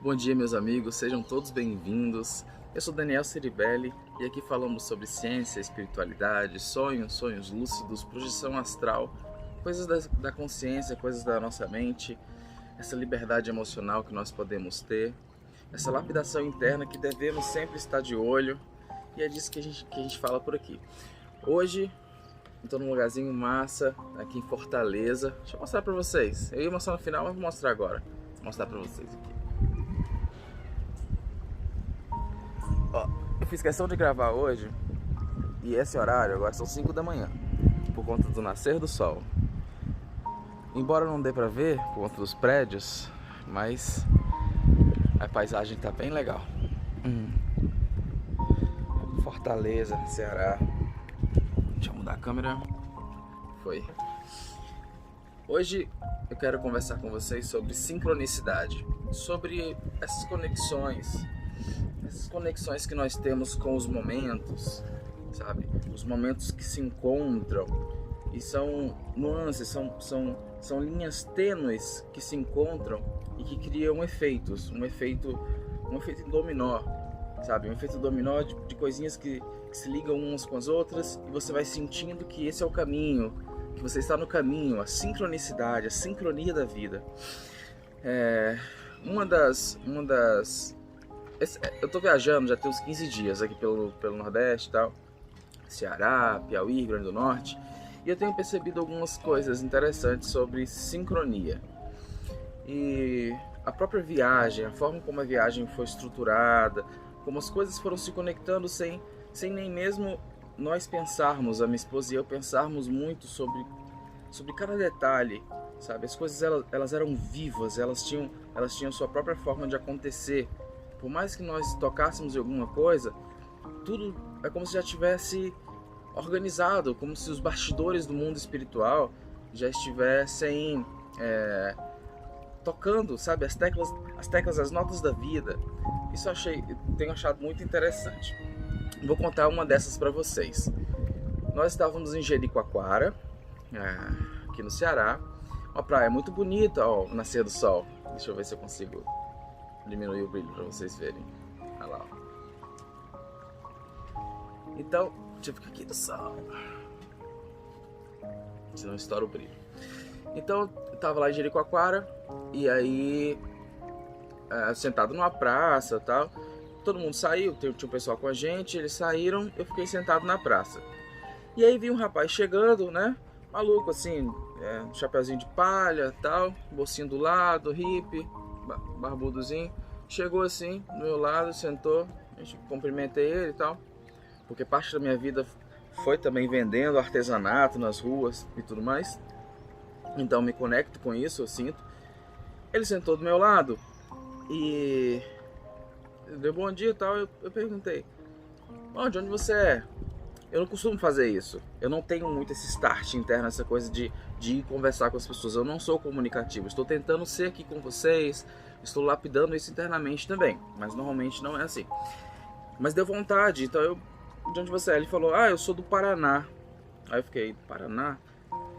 Bom dia, meus amigos, sejam todos bem-vindos. Eu sou Daniel Ceribelli e aqui falamos sobre ciência, espiritualidade, sonhos lúcidos, projeção astral, coisas da consciência, coisas da nossa mente, essa liberdade emocional que nós podemos ter, essa lapidação interna que devemos sempre estar de olho, e é disso que a gente fala por aqui. Hoje, estou num lugarzinho massa, aqui em Fortaleza. Deixa eu mostrar pra vocês. Eu ia mostrar no final, mas vou mostrar agora. Vou mostrar pra vocês aqui. Ó, eu fiz questão de gravar hoje, e esse horário, agora são 5 da manhã, por conta do nascer do sol. Embora não dê pra ver, por conta dos prédios, mas a paisagem tá bem legal. Fortaleza, Ceará. Deixa eu mudar a câmera. Foi. Hoje eu quero conversar com vocês sobre sincronicidade, sobre essas conexões que nós temos com os momentos, sabe? Os momentos que se encontram e são nuances, são linhas tênues que se encontram e que criam efeitos, um efeito dominó, sabe? Um efeito dominó de coisinhas que se ligam umas com as outras, e você vai sentindo que esse é o caminho, que você está no caminho, a sincronicidade, a sincronia da vida. Eu tô viajando já tem uns 15 dias aqui pelo Nordeste e tal, Ceará, Piauí, Rio Grande do Norte, e eu tenho percebido algumas coisas interessantes sobre sincronia. E a própria viagem, a forma como a viagem foi estruturada, como as coisas foram se conectando sem nem mesmo nós pensarmos, a minha esposa e eu pensarmos muito sobre cada detalhe, sabe? As coisas elas eram vivas, elas tinham sua própria forma de acontecer. Por mais que nós tocássemos em alguma coisa, tudo é como se já tivesse organizado, como se os bastidores do mundo espiritual já estivessem tocando, sabe? As teclas, as notas da vida. Isso tenho achado muito interessante. Vou contar uma dessas para vocês. Nós estávamos em Jericoacoara, aqui no Ceará, uma praia muito bonita, ó, o nascer do sol. Deixa eu ver se eu consigo diminuir o brilho para vocês verem. Olha lá, ó. Então, deixa eu ficar aqui do sol, senão estoura o brilho. Então, eu estava lá em Jericoacoara, e aí sentado numa praça e tal. Todo mundo saiu, tinha um pessoal com a gente, eles saíram, eu fiquei sentado na praça. E aí vi um rapaz chegando, né, maluco assim, chapeuzinho de palha tal, bolsinho do lado, hippie, barbudozinho. Chegou assim, do meu lado, sentou, cumprimentei ele e tal, porque parte da minha vida foi também vendendo artesanato nas ruas e tudo mais. Então me conecto com isso, eu sinto. Ele sentou do meu lado e deu bom dia e tal. Eu perguntei: de onde você é? Eu não costumo fazer isso. Eu não tenho muito esse start interno, essa coisa de ir conversar com as pessoas. Eu não sou comunicativo. Estou tentando ser aqui com vocês. Estou lapidando isso internamente também. Mas normalmente não é assim. Mas deu vontade. Então de onde você é? Ele falou: eu sou do Paraná. Aí eu fiquei: Paraná?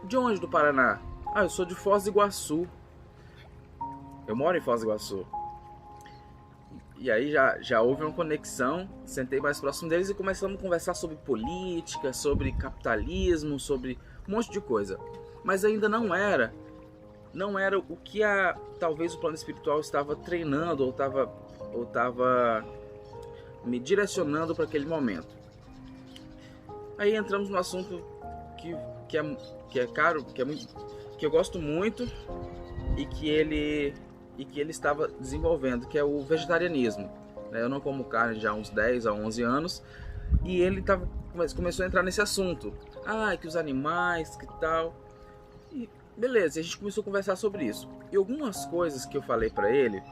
De onde do Paraná? Eu sou de Foz do Iguaçu. Eu moro em Foz do Iguaçu. E aí já houve uma conexão, sentei mais próximo deles e começamos a conversar sobre política, sobre capitalismo, sobre um monte de coisa. Mas ainda não era o que talvez o plano espiritual estava treinando ou estava me direcionando para aquele momento. Aí entramos no assunto que é caro, que eu gosto muito e que ele estava desenvolvendo, que é o vegetarianismo. Eu não como carne já há uns 10 a 11 anos, e ele começou a entrar nesse assunto. Que os animais, que tal. E beleza, a gente começou a conversar sobre isso. E algumas coisas que eu falei para ele,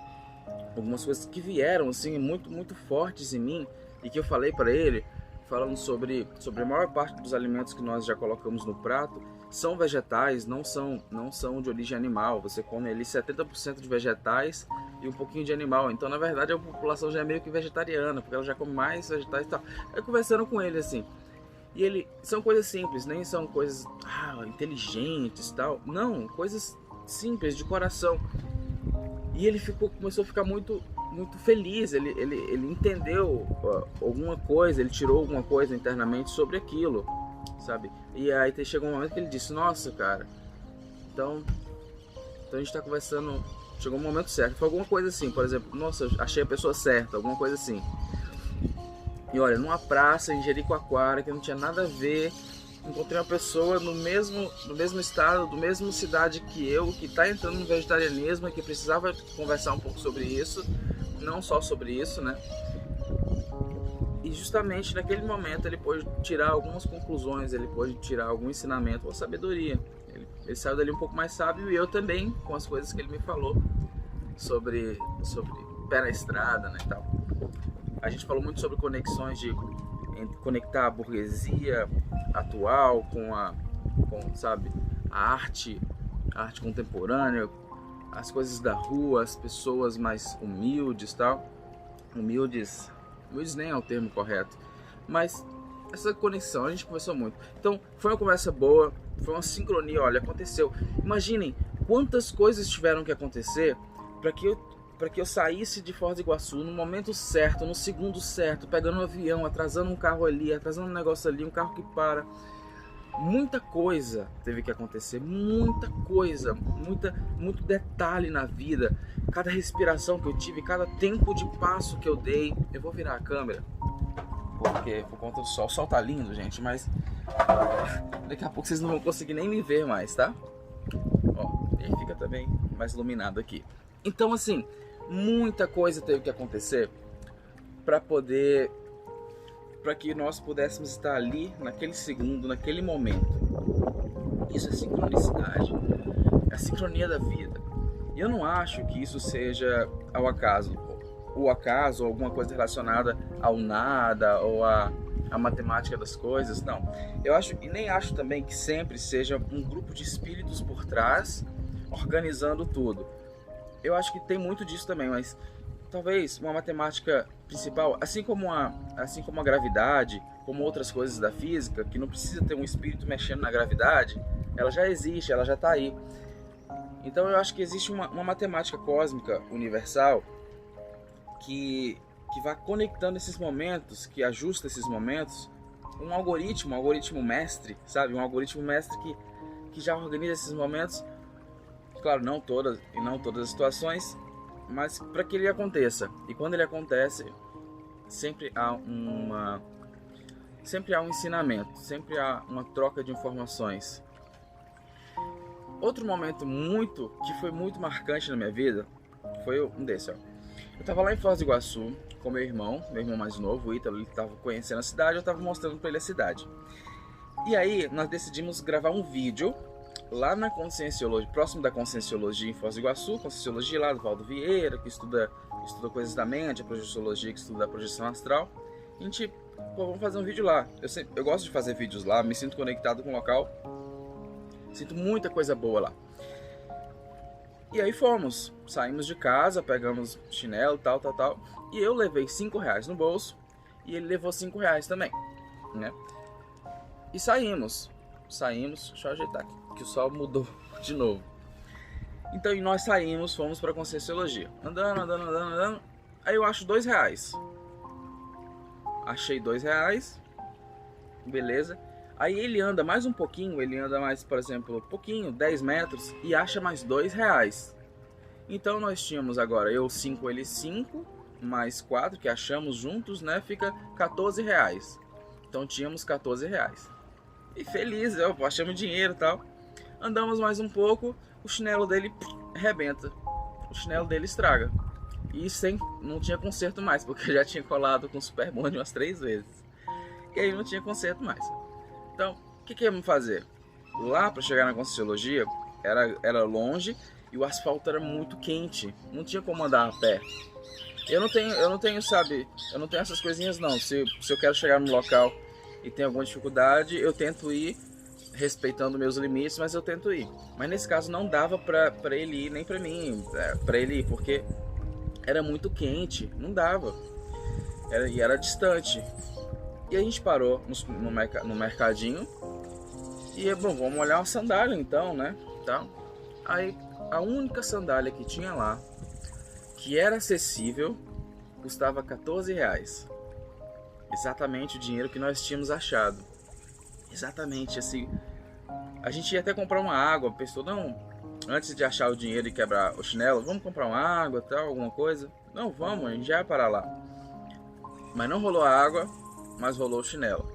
algumas coisas que vieram assim muito, muito fortes em mim, e que eu falei para ele, falando sobre a maior parte dos alimentos que nós já colocamos no prato, são vegetais, não são de origem animal. Você come ali 70% de vegetais e um pouquinho de animal. Então, na verdade, a população já é meio que vegetariana, porque ela já come mais vegetais e tal. Aí, conversando com ele, assim, e são coisas simples, nem são coisas inteligentes e tal. Não, coisas simples, de coração. E ele começou a ficar muito feliz, ele entendeu alguma coisa, ele tirou alguma coisa internamente sobre aquilo, sabe? E aí chegou um momento que ele disse, nossa, cara, então a gente tá conversando, chegou um momento certo. Foi alguma coisa assim, por exemplo, nossa, achei a pessoa certa, alguma coisa assim. E olha, numa praça em Jericoacoara, que não tinha nada a ver, encontrei uma pessoa no mesmo estado, do mesmo cidade que eu, que está entrando no vegetarianismo e que precisava conversar um pouco sobre isso, não só sobre isso, né? E justamente naquele momento ele pôde tirar algumas conclusões, ele pôde tirar algum ensinamento ou sabedoria. Ele saiu dali um pouco mais sábio e eu também, com as coisas que ele me falou sobre pé na estrada, né, e tal. A gente falou muito sobre conexões de conectar a burguesia atual com sabe, a arte contemporânea, as coisas da rua, as pessoas mais humildes, tal. Humildes nem é o termo correto, mas essa conexão a gente conversou muito. Então foi uma conversa boa, foi uma sincronia, olha, aconteceu. Imaginem quantas coisas tiveram que acontecer para que eu saísse de Foz do Iguaçu no momento certo, no segundo certo, pegando um avião, atrasando um carro ali, atrasando um negócio ali, um carro que para. Muita coisa teve que acontecer, muita coisa, muito detalhe na vida. Cada respiração que eu tive, cada tempo de passo que eu dei. Eu vou virar a câmera, porque por conta do sol. O sol tá lindo, gente, mas daqui a pouco vocês não vão conseguir nem me ver mais, tá? Ó, ele fica também mais iluminado aqui. Então, assim, muita coisa teve que acontecer para que nós pudéssemos estar ali naquele segundo, naquele momento. Isso é sincronicidade, é a sincronia da vida. E eu não acho que isso seja ao acaso, o acaso ou alguma coisa relacionada ao nada ou à matemática das coisas, não. Eu acho, e nem acho também que sempre seja um grupo de espíritos por trás organizando tudo. Eu acho que tem muito disso também, mas talvez uma matemática principal, assim como a gravidade, como outras coisas da física, que não precisa ter um espírito mexendo na gravidade, ela já existe, ela já está aí. Então eu acho que existe uma matemática cósmica universal que vai conectando esses momentos, que ajusta esses momentos, um algoritmo mestre, sabe? Um algoritmo mestre que já organiza esses momentos, claro, não todas as situações, mas para que ele aconteça. E quando ele acontece, sempre há um ensinamento, sempre há uma troca de informações. Outro momento que foi muito marcante na minha vida foi um desse, ó. Eu estava lá em Foz do Iguaçu com meu irmão mais novo, o Ítalo. Ele estava conhecendo a cidade, eu estava mostrando para ele a cidade. E aí nós decidimos gravar um vídeo lá na Conscienciologia, próximo da Conscienciologia em Foz do Iguaçu, Conscienciologia lá do Valdo Vieira, que estuda coisas da mente, a Projeciologia que estuda a projeção astral. A gente, vamos fazer um vídeo lá. Eu gosto de fazer vídeos lá, me sinto conectado com o local, sinto muita coisa boa lá. E aí saímos de casa, pegamos chinelo, tal, e eu levei R$5 no bolso, e ele levou R$5 também, né? E saímos, deixa eu ajeitar aqui, que o sol mudou de novo. Então nós saímos, fomos para a Conscienciologia, andando, aí eu acho R$2. Achei R$2, beleza. Aí ele anda mais um pouquinho, por exemplo, 10 metros, e acha mais R$2. Então nós tínhamos agora, eu 5, ele 5, mais 4, que achamos juntos, né, fica R$14. Então tínhamos R$14. E feliz, achamos dinheiro e tal. Andamos mais um pouco, o chinelo dele arrebenta, o chinelo dele estraga. E não tinha conserto mais, porque eu já tinha colado com Super Bond umas 3 vezes. E aí não tinha conserto mais. Então, o que íamos fazer? Lá para chegar na Conscienciologia, era longe e o asfalto era muito quente. Não tinha como andar a pé. Eu não tenho essas coisinhas não. Se eu quero chegar no local e tem alguma dificuldade, eu tento ir respeitando meus limites, mas eu tento ir. Mas nesse caso não dava para ele ir, nem para mim, para ele ir, porque era muito quente, não dava. E era distante. E a gente parou no mercadinho e, bom, vamos olhar uma sandália então, né? Então, aí a única sandália que tinha lá que era acessível custava R$14. Exatamente o dinheiro que nós tínhamos achado. Exatamente, assim. A gente ia até comprar uma água, pensou, não, antes de achar o dinheiro e quebrar o chinelo, vamos comprar uma água, tal, alguma coisa? Não, vamos, a gente já ia parar lá. Mas não rolou a água, mas rolou o chinelo.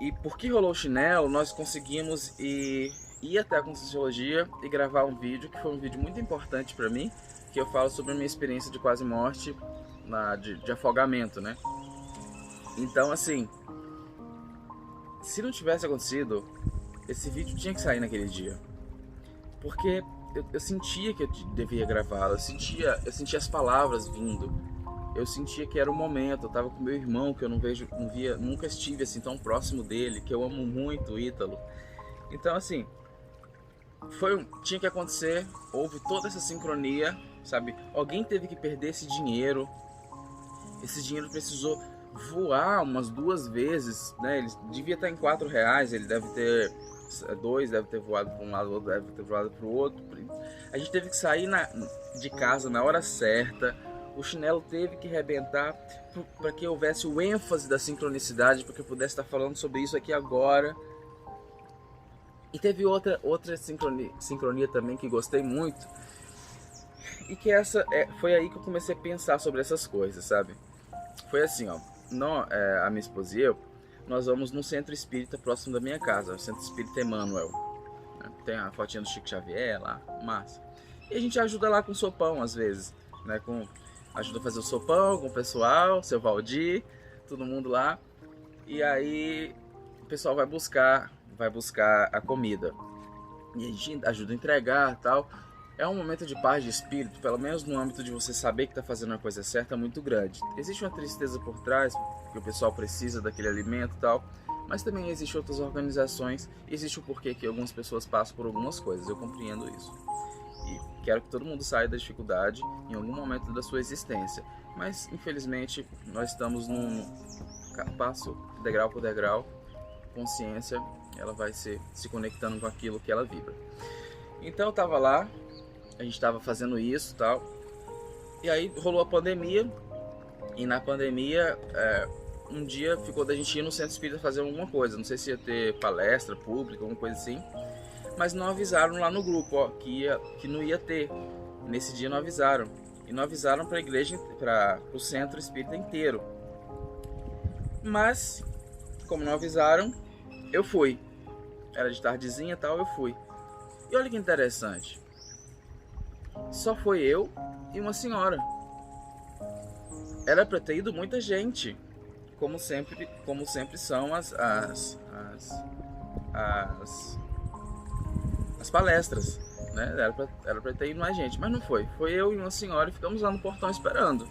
E porque rolou o chinelo, nós conseguimos ir até a Conscienciologia e gravar um vídeo, que foi um vídeo muito importante para mim, que eu falo sobre a minha experiência de quase morte, de afogamento, né? Então, assim, se não tivesse acontecido, esse vídeo tinha que sair naquele dia. Porque eu sentia que eu devia gravá-lo, eu sentia as palavras vindo. Eu sentia que era o momento, eu tava com meu irmão, que eu nunca estive assim tão próximo dele, que eu amo muito o Ítalo. Então, assim, tinha que acontecer, houve toda essa sincronia, sabe? Alguém teve que perder esse dinheiro precisou voar umas 2 vezes, né? Ele devia estar em R$4, ele deve ter 2, deve ter voado para um lado, outro deve ter voado para o outro. A gente teve que sair de casa na hora certa, o chinelo teve que arrebentar para que houvesse o ênfase da sincronicidade, para que eu pudesse estar falando sobre isso aqui agora. E teve outra sincronia também que gostei muito, e que foi aí que eu comecei a pensar sobre essas coisas, sabe? Foi assim, ó, a minha esposa e eu, nós vamos num centro espírita próximo da minha casa, o Centro Espírita Emmanuel. Tem a fotinha do Chico Xavier lá, massa. E a gente ajuda lá com sopão às vezes, né? Ajuda a fazer o sopão com o pessoal, seu Valdir, todo mundo lá. E aí o pessoal vai buscar a comida. E a gente ajuda a entregar e tal. É um momento de paz de espírito, pelo menos no âmbito de você saber que está fazendo a coisa certa, muito grande. Existe uma tristeza por trás, que o pessoal precisa daquele alimento e tal, mas também existem outras organizações, existe o porquê que algumas pessoas passam por algumas coisas, eu compreendo isso. E quero que todo mundo saia da dificuldade em algum momento da sua existência. Mas, infelizmente, nós estamos num passo, degrau por degrau, consciência, ela vai se conectando com aquilo que ela vibra. Então eu estava lá, a gente estava fazendo isso e tal, e aí rolou a pandemia, e na pandemia um dia ficou da gente ir no Centro Espírita fazer alguma coisa, não sei se ia ter palestra pública, alguma coisa assim, mas não avisaram lá no grupo, ó, que não ia ter. Nesse dia não avisaram, e não avisaram para a igreja, para o Centro Espírita inteiro. Mas, como não avisaram, eu fui. Era de tardezinha e tal, eu fui. E olha que interessante. Só foi eu e uma senhora. Era para ter ido muita gente, como sempre são as palestras, né? Era para ter ido mais gente, mas não foi. Foi eu e uma senhora e ficamos lá no portão esperando.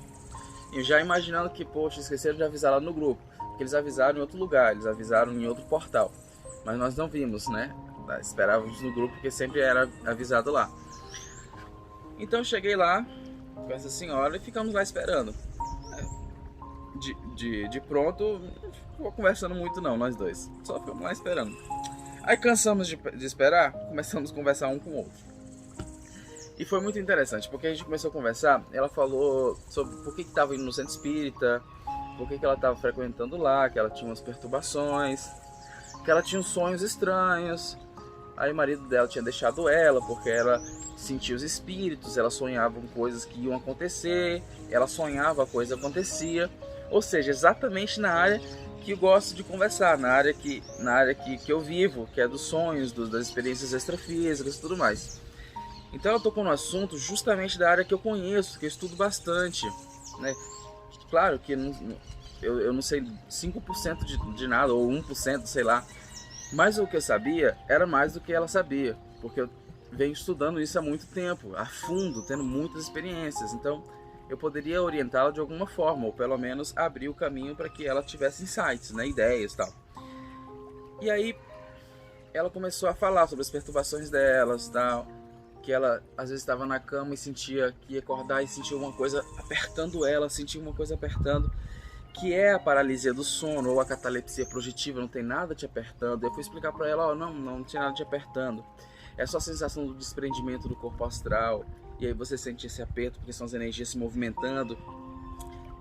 E já imaginando que, poxa, esqueceram de avisar lá no grupo, porque eles avisaram em outro lugar, eles avisaram em outro portal, mas nós não vimos, né? Esperávamos no grupo, porque sempre era avisado lá. Então eu cheguei lá com essa senhora e ficamos lá esperando. De pronto, não ficou conversando muito não, nós dois. Só ficamos lá esperando. Aí cansamos de esperar, começamos a conversar um com o outro. E foi muito interessante, porque a gente começou a conversar, ela falou sobre por que estava indo no Centro Espírita, por que ela estava frequentando lá, que ela tinha umas perturbações, que ela tinha uns sonhos estranhos. Aí o marido dela tinha deixado ela, porque ela sentia os espíritos, ela sonhava com coisas que iam acontecer, ela sonhava, a coisa acontecia. Ou seja, exatamente na área que eu gosto de conversar, na área que eu vivo, que é dos sonhos, das experiências extrafísicas e tudo mais. Então ela tocou no assunto justamente da área que eu conheço, que eu estudo bastante, né? Claro que eu não sei 5% de nada, ou 1%, sei lá. Mas o que eu sabia era mais do que ela sabia, porque eu venho estudando isso há muito tempo, a fundo, tendo muitas experiências. Então eu poderia orientá-la de alguma forma, ou pelo menos abrir o caminho para que ela tivesse insights, né, ideias e tal. E aí ela começou a falar sobre as perturbações delas, tal, que ela às vezes estava na cama e sentia que ia acordar e sentia uma coisa apertando ela, sentia uma coisa apertando, que é a paralisia do sono ou a catalepsia projetiva, não tem nada te apertando. Eu fui explicar para ela, não tinha nada te apertando, é só a sensação do desprendimento do corpo astral. e aí você sente esse aperto porque são as energias se movimentando.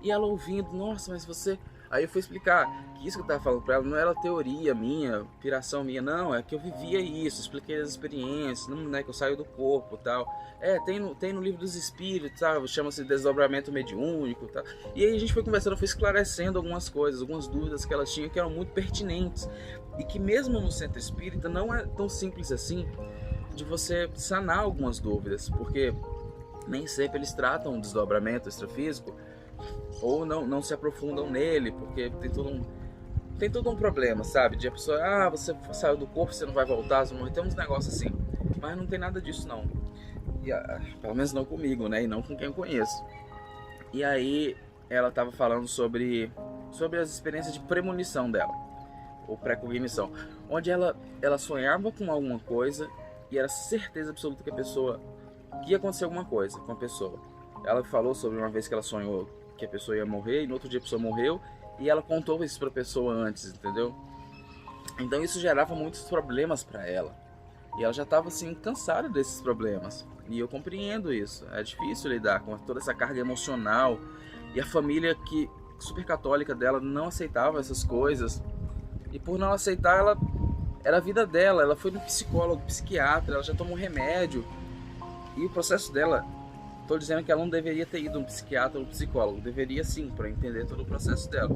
E ela ouvindo, nossa, mas você... Aí eu fui explicar que isso que eu tava falando pra ela não era teoria minha, piração minha, não, é que eu vivia isso, expliquei as experiências, não é que eu saio do corpo e tal. Tem no livro dos espíritos, sabe? Chama-se desdobramento mediúnico e tal. E aí a gente foi conversando, foi esclarecendo algumas coisas, algumas dúvidas que elas tinham que eram muito pertinentes. E que mesmo no centro espírita não é tão simples assim de você sanar algumas dúvidas, porque nem sempre eles tratam o desdobramento extrafísico ou não se aprofundam nele, porque tem todo um problema, sabe? De a pessoa, você saiu do corpo, você não vai voltar, você não vai ter uns negócios assim. Mas não tem nada disso não. E, pelo menos não comigo, né? E não com quem eu conheço. E aí ela tava falando sobre as experiências de premonição dela, ou precognição, onde ela sonhava com alguma coisa e era certeza absoluta que que ia acontecer alguma coisa com a pessoa. Ela falou sobre uma vez que ela sonhou que a pessoa ia morrer, e no outro dia a pessoa morreu, e ela contou isso pra pessoa antes, entendeu? Então isso gerava muitos problemas pra ela. E ela já estava assim, cansada desses problemas. E eu compreendo isso. É difícil lidar com toda essa carga emocional. E a família super católica dela não aceitava essas coisas. E por não aceitar, era a vida dela. Ela foi no psicólogo, psiquiatra, ela já tomou remédio. E o processo dela... Estou dizendo que ela não deveria ter ido a um psiquiatra ou um psicólogo. Deveria sim, para entender todo o processo dela.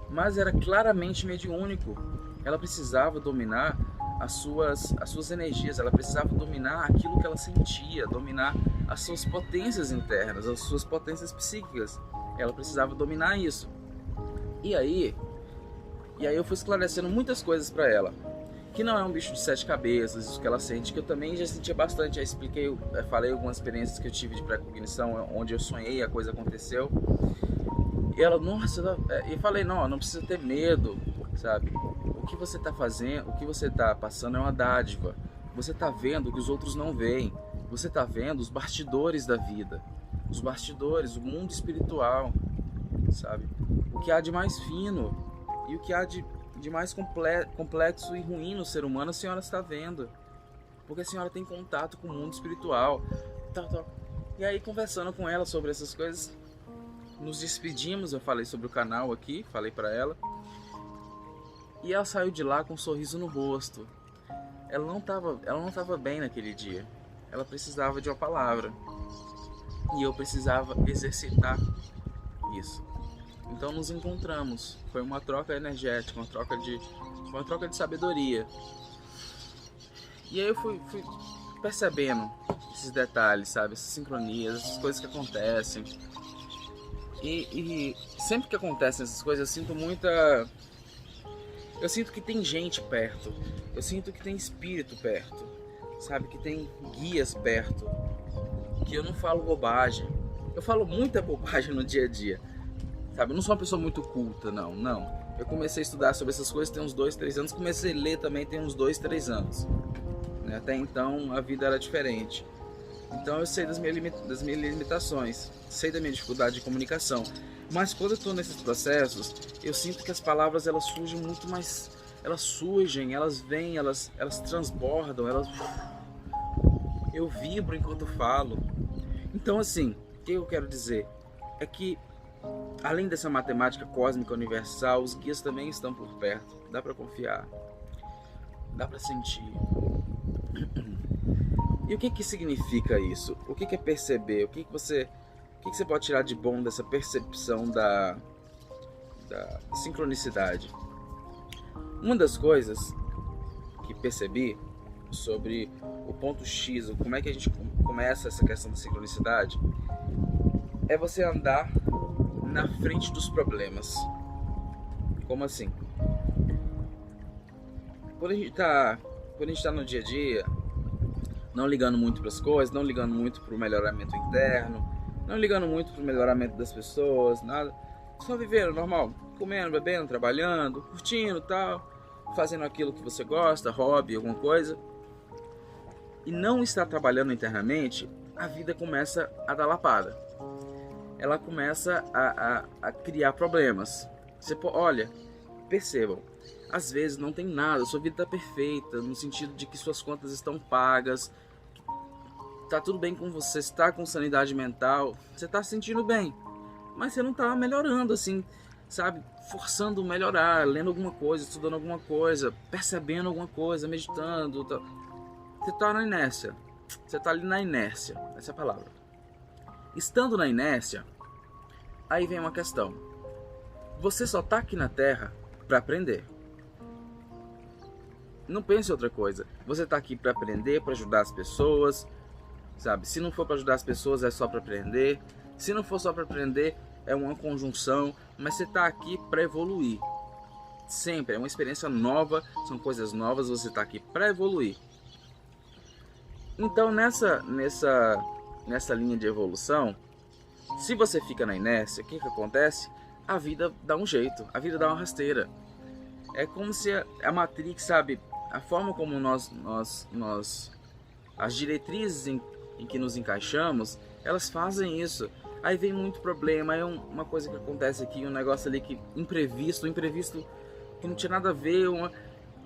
Mas era claramente mediúnico. Ela precisava dominar as suas energias. Ela precisava dominar aquilo que ela sentia. Dominar as suas potências internas, as suas potências psíquicas. Ela precisava dominar isso. E aí eu fui esclarecendo muitas coisas para ela. Que não é um bicho de 7 cabeças, isso que ela sente, que eu também já sentia bastante. Já falei algumas experiências que eu tive de precognição, onde eu sonhei, a coisa aconteceu. E ela, nossa, eu falei, não precisa ter medo, sabe? O que você tá fazendo, o que você tá passando é uma dádiva. Você tá vendo o que os outros não veem. Você tá vendo os bastidores da vida. Os bastidores, o mundo espiritual, sabe? O que há de mais fino e o que há de mais complexo e ruim no ser humano, a senhora está vendo, porque a senhora tem contato com o mundo espiritual, tal. E aí, conversando com ela sobre essas coisas, nos despedimos. Eu falei sobre o canal aqui, falei para ela, e ela saiu de lá com um sorriso no rosto. Ela não tava bem naquele dia. Ela precisava de uma palavra, e eu precisava exercitar isso. Então nos encontramos, foi uma troca energética, uma troca de sabedoria. E aí eu fui percebendo esses detalhes, sabe, essas sincronias, essas coisas que acontecem. E sempre que acontecem essas coisas eu sinto que tem gente perto, eu sinto que tem espírito perto, sabe, que tem guias perto, que eu não falo bobagem. Eu falo muita bobagem no dia a dia. Sabe, eu não sou uma pessoa muito culta, não. Eu comecei a estudar sobre essas coisas tem uns 2, 3 anos. Comecei a ler também tem uns 2, 3 anos. Até então a vida era diferente. Então eu sei das minhas limitações. Sei da minha dificuldade de comunicação. Mas quando eu estou nesses processos, eu sinto que as palavras elas surgem muito mais... Elas surgem, elas vêm, elas transbordam, eu vibro enquanto falo. Então assim, o que eu quero dizer é que além dessa matemática cósmica universal, os guias também estão por perto. Dá para confiar, dá para sentir. E o que significa isso? O que é perceber? O que você pode tirar de bom dessa percepção da sincronicidade? Uma das coisas que percebi sobre o ponto X, como é que a gente começa essa questão da sincronicidade, é você andar na frente dos problemas. Como assim? Quando a gente tá no dia a dia, não ligando muito para as coisas, não ligando muito para o melhoramento interno, não ligando muito para o melhoramento das pessoas, nada, só vivendo normal, comendo, bebendo, trabalhando, curtindo, tal, fazendo aquilo que você gosta, hobby, alguma coisa, e não está trabalhando internamente, a vida começa a dar lapada. Ela começa a criar problemas. Olha, percebam, às vezes não tem nada, sua vida está perfeita, no sentido de que suas contas estão pagas, tá tudo bem com você, está com sanidade mental, você tá se sentindo bem, mas você não tá melhorando assim, sabe? Forçando melhorar, lendo alguma coisa, estudando alguma coisa, percebendo alguma coisa, meditando, tá. Você tá na inércia, você tá ali na inércia, essa é a palavra. Estando na inércia, aí vem uma questão. Você só tá aqui na Terra para aprender. Não pense em outra coisa. Você tá aqui para aprender, para ajudar as pessoas, sabe? Se não for para ajudar as pessoas, é só para aprender. Se não for só para aprender, é uma conjunção. Mas você tá aqui para evoluir. Sempre, é uma experiência nova, são coisas novas, você tá aqui para evoluir. Então, nessa linha de evolução, se você fica na inércia, o que acontece? A vida dá um jeito, a vida dá uma rasteira. É como se a Matrix, sabe, a forma como as diretrizes em que nos encaixamos, elas fazem isso. Aí vem muito problema, aí uma coisa que acontece aqui, um negócio ali que imprevisto que não tinha nada a ver,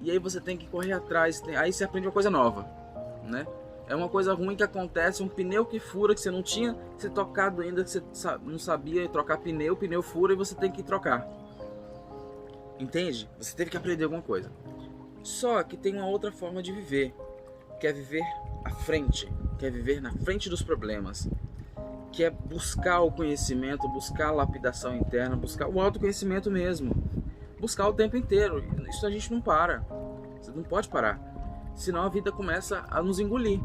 e aí você tem que correr atrás, aí você aprende uma coisa nova, né? É uma coisa ruim que acontece, um pneu que fura, que você não tinha se tocado ainda, que você não sabia trocar pneu, o pneu fura e você tem que trocar. Entende? Você teve que aprender alguma coisa. Só que tem uma outra forma de viver, que é viver à frente, que é viver na frente dos problemas, que é buscar o conhecimento, buscar a lapidação interna, buscar o autoconhecimento mesmo, buscar o tempo inteiro. Isso a gente não para, você não pode parar, senão a vida começa a nos engolir.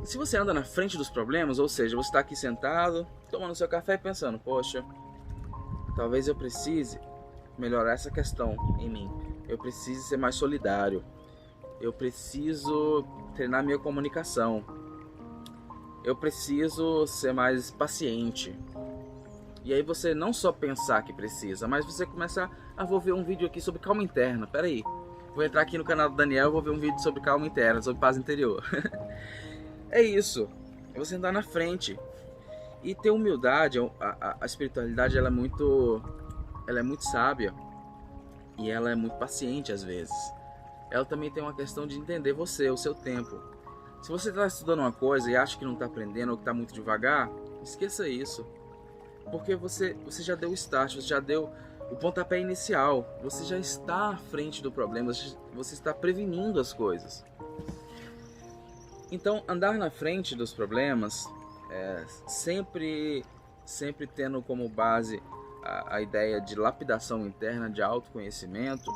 Se você anda na frente dos problemas, ou seja, você está aqui sentado, tomando seu café e pensando, poxa, talvez eu precise melhorar essa questão em mim, eu preciso ser mais solidário, eu preciso treinar minha comunicação, eu preciso ser mais paciente. E aí você não só pensar que precisa, mas você começar a vou ver um vídeo aqui sobre calma interna. Peraí, vou entrar aqui no canal do Daniel, vou ver um vídeo sobre calma interna, sobre paz interior. É isso, é você andar na frente e ter humildade. A espiritualidade ela é muito sábia e ela é muito paciente às vezes. Ela também tem uma questão de entender você, o seu tempo. Se você está estudando uma coisa e acha que não está aprendendo ou que está muito devagar, esqueça isso. Porque você já deu o start, você já deu o pontapé inicial. Você já está à frente do problema, você está prevenindo as coisas. Então, andar na frente dos problemas, sempre tendo como base a ideia de lapidação interna, de autoconhecimento,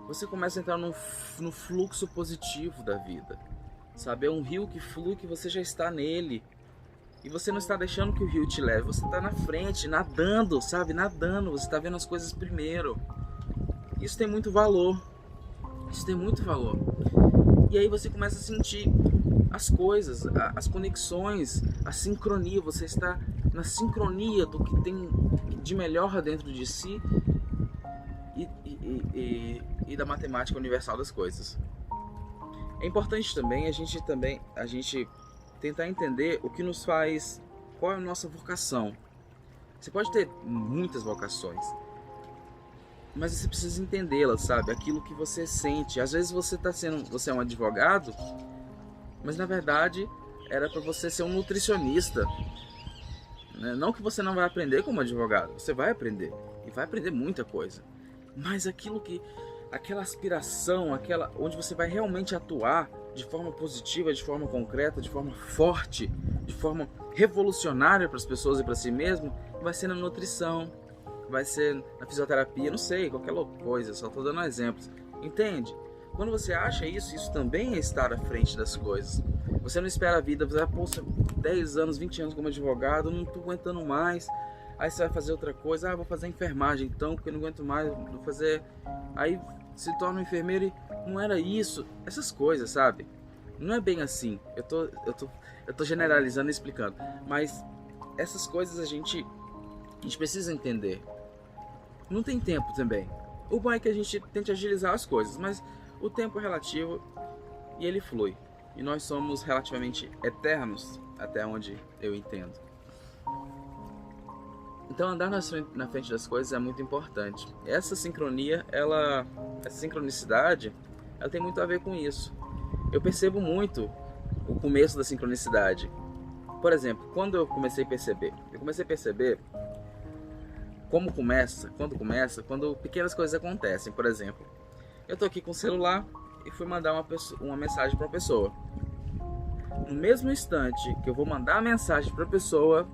você começa a entrar no fluxo positivo da vida. Sabe? É um rio que flui, que você já está nele. E você não está deixando que o rio te leve, você está na frente, nadando, sabe? Nadando, você está vendo as coisas primeiro. Isso tem muito valor. Isso tem muito valor. E aí você começa a sentir as coisas, as conexões, a sincronia. Você está na sincronia do que tem de melhor dentro de si e da matemática universal das coisas. É importante também a gente tentar entender o que nos faz, qual é a nossa vocação. Você pode ter muitas vocações, mas você precisa entendê-las, sabe? Aquilo que você sente. Às vezes você é um advogado, mas na verdade era para você ser um nutricionista. Não que você não vai aprender como advogado, você vai aprender e vai aprender muita coisa. Mas aquela aspiração, onde você vai realmente atuar de forma positiva, de forma concreta, de forma forte, de forma revolucionária para as pessoas e para si mesmo, vai ser na nutrição, vai ser na fisioterapia, não sei, qualquer coisa, só estou dando exemplos. Entende? Quando você acha isso também é estar à frente das coisas. Você não espera a vida, você vai, poxa, 10 anos, 20 anos como advogado, não estou aguentando mais. Aí você vai fazer outra coisa, vou fazer enfermagem então, porque eu não aguento mais, vou fazer... Aí se torna um enfermeiro e não era isso, essas coisas, sabe? Não é bem assim, eu tô generalizando e explicando, mas essas coisas a gente precisa entender. Não tem tempo também. O bom é que a gente tente agilizar as coisas, mas o tempo é relativo e ele flui. E nós somos relativamente eternos, até onde eu entendo. Então andar na frente das coisas é muito importante. Essa sincronicidade, ela tem muito a ver com isso. Eu percebo muito o começo da sincronicidade. Por exemplo, quando eu comecei a perceber quando pequenas coisas acontecem. Por exemplo, eu tô aqui com o celular e fui mandar uma mensagem para uma pessoa. No mesmo instante que eu vou mandar a mensagem para a pessoa,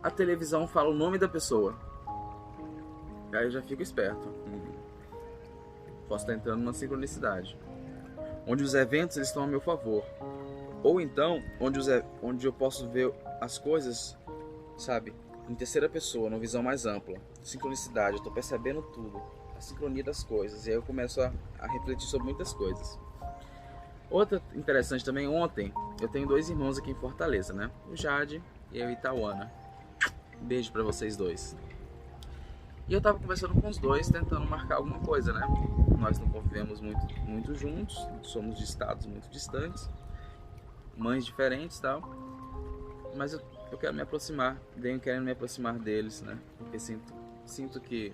a televisão fala o nome da pessoa. Aí eu já fico esperto. Posso estar entrando numa sincronicidade, onde os eventos eles estão a meu favor. Ou então, onde eu posso ver as coisas, sabe, em terceira pessoa, numa visão mais ampla. Sincronicidade, eu estou percebendo tudo, a sincronia das coisas. E aí eu começo a refletir sobre muitas coisas. Outra interessante também, ontem, eu tenho 2 irmãos aqui em Fortaleza, né? O Jade e a Itauana. Beijo pra vocês dois. E eu tava conversando com os dois, tentando marcar alguma coisa, né? Nós não convivemos muito juntos, somos de estados muito distantes, mães diferentes e tal. Mas eu quero me aproximar, venho querendo me aproximar deles, né? Porque sinto que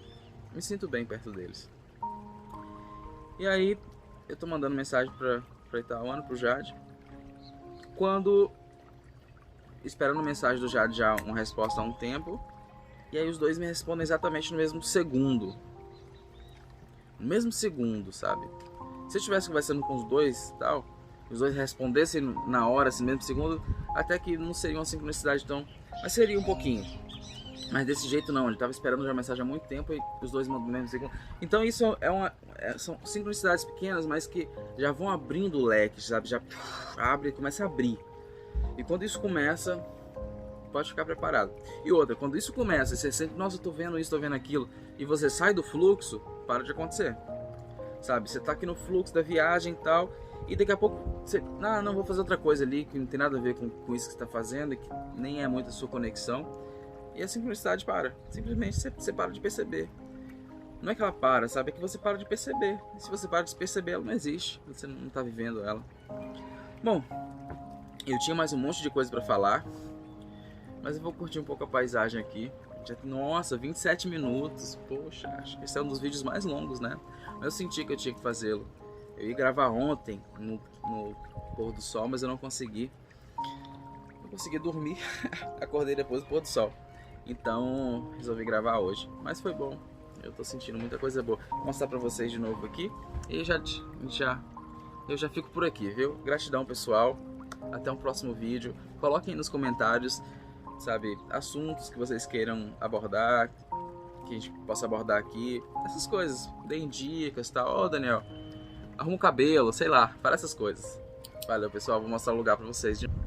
me sinto bem perto deles. E aí, eu tô mandando mensagem pra Itauana, pro Jade. Esperando mensagem do Jade já uma resposta há um tempo. E aí os dois me respondem exatamente no mesmo segundo. No mesmo segundo, sabe? Se eu estivesse conversando com os dois e tal, os dois respondessem na hora, assim, no mesmo segundo, até que não seria uma sincronicidade tão... Mas seria um pouquinho. Mas desse jeito não, ele estava esperando já a mensagem há muito tempo e os dois mandam no mesmo segundo. Então isso são sincronicidades pequenas, mas que já vão abrindo o leque, sabe? Já abre e começa a abrir. E quando isso começa, pode ficar preparado. E outra, quando isso começa, você sente, nossa, eu tô vendo isso, tô vendo aquilo, e você sai do fluxo, para de acontecer. Sabe, você tá aqui no fluxo da viagem e tal, e daqui a pouco você, não, vou fazer outra coisa ali, que não tem nada a ver com isso que você tá fazendo, e que nem é muito a sua conexão. E a sincronicidade para. Simplesmente você para de perceber. Não é que ela para, sabe? É que você para de perceber. E se você para de perceber, ela não existe. Você não tá vivendo ela. Bom, eu tinha mais um monte de coisa pra falar, mas eu vou curtir um pouco a paisagem aqui. Nossa, 27 minutos. Poxa, acho que esse é um dos vídeos mais longos, né? Mas eu senti que eu tinha que fazê-lo. Eu ia gravar ontem, no pôr do sol, mas eu não consegui. Não consegui dormir. Acordei depois do pôr do sol. Então, resolvi gravar hoje. Mas foi bom. Eu tô sentindo muita coisa boa. Vou mostrar pra vocês de novo aqui. E eu já fico por aqui, viu? Gratidão, pessoal. Até um próximo vídeo. Coloquem nos comentários, sabe, assuntos que vocês queiram abordar, que a gente possa abordar aqui. Essas coisas. Deem dicas e tal. Ô, Daniel, arruma o cabelo, sei lá. Para essas coisas. Valeu, pessoal. Vou mostrar o lugar pra vocês de novo.